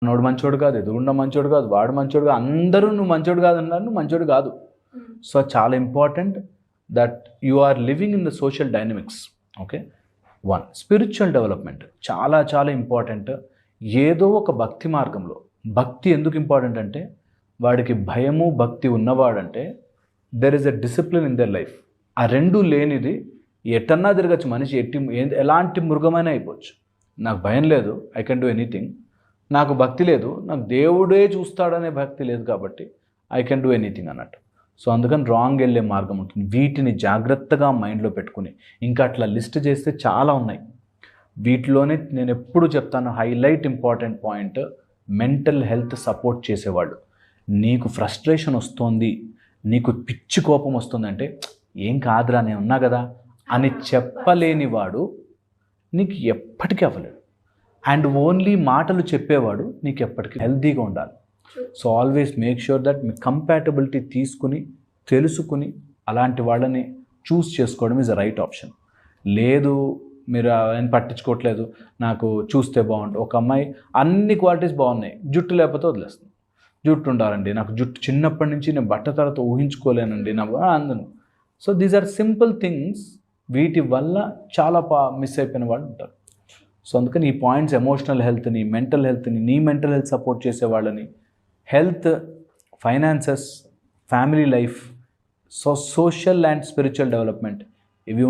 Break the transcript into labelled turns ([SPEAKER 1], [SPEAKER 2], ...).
[SPEAKER 1] Node మంచోడు కాదు, ఎదురుగుండా మంచోడు కాదు, వాడు మంచోడు కాదు, అందరూ నువ్వు మంచోడు కాదు అన్నారు, నువ్వు మంచోడు కాదు. సో చాలా important that you are living in the social dynamics. Okay, one spiritual development చాలా చాలా ఇంపార్టెంట్. ఏదో ఒక భక్తి మార్గంలో, భక్తి ఎందుకు ఇంపార్టెంట్ అంటే వాడికి భయము భక్తి ఉన్నవాడంటే there is a discipline in their life. ఆ రెండు లేనిది ఎటన్నా తిరగచ్చు మనిషి, ఎలాంటి మృగమైనా అయిపోవచ్చు. నాకు భయం లేదు, ఐ కెన్ డూ ఎనీథింగ్. నాకు భక్తి లేదు, నాకు దేవుడే చూస్తాడనే భక్తి లేదు, కాబట్టి ఐ కెన్ డూ ఎనీథింగ్ అన్నట్టు. సో అందుకని రాంగ్ వెళ్ళే మార్గం ఉంటుంది. వీటిని జాగ్రత్తగా మైండ్లో పెట్టుకుని, ఇంకా అట్లా లిస్ట్ చేస్తే చాలా ఉన్నాయి. వీటిలోనే నేను ఎప్పుడు చెప్తాను, highlight important point, mental health support చేసేవాళ్ళు. నీకు ఫ్రస్ట్రేషన్ వస్తుంది, నీకు పిచ్చి కోపం వస్తుందంటే ఏం కాదురా నేను ఉన్నా కదా అని చెప్పలేని వాడు నీకు ఎప్పటికీ అవ్వలేడు. అండ్ ఓన్లీ మాటలు చెప్పేవాడు నీకు ఎప్పటికీ హెల్తీగా ఉండాలి. So always make sure that me compatibility తీసుకుని తెలుసుకుని అలాంటి వాళ్ళని చూస్ చేసుకోవడం ఈజ్ అ రైట్ ఆప్షన్. లేదు మీరు ఆయన పట్టించుకోవట్లేదు, నాకు చూస్తే బాగుంటుంది. ఒక అమ్మాయి అన్ని క్వాలిటీస్ బాగున్నాయి, జుట్టు లేకపోతే వదిలేస్తుంది. జుట్టు ఉండాలండి, నాకు జుట్టు చిన్నప్పటి నుంచి నేను బట్ట తర్వాత ఊహించుకోలేనండి నాకు అందను. So these are simple things, వీటి వల్ల చాలా మిస్ అయిపోయిన వాళ్ళు ఉంటారు. సో అందుకని ఈ పాయింట్స్, ఎమోషనల్ హెల్త్ని, మెంటల్ హెల్త్ని, నీ మెంటల్ హెల్త్ సపోర్ట్ చేసే వాళ్ళని, health, finances, family life, social and spiritual development, ఇవి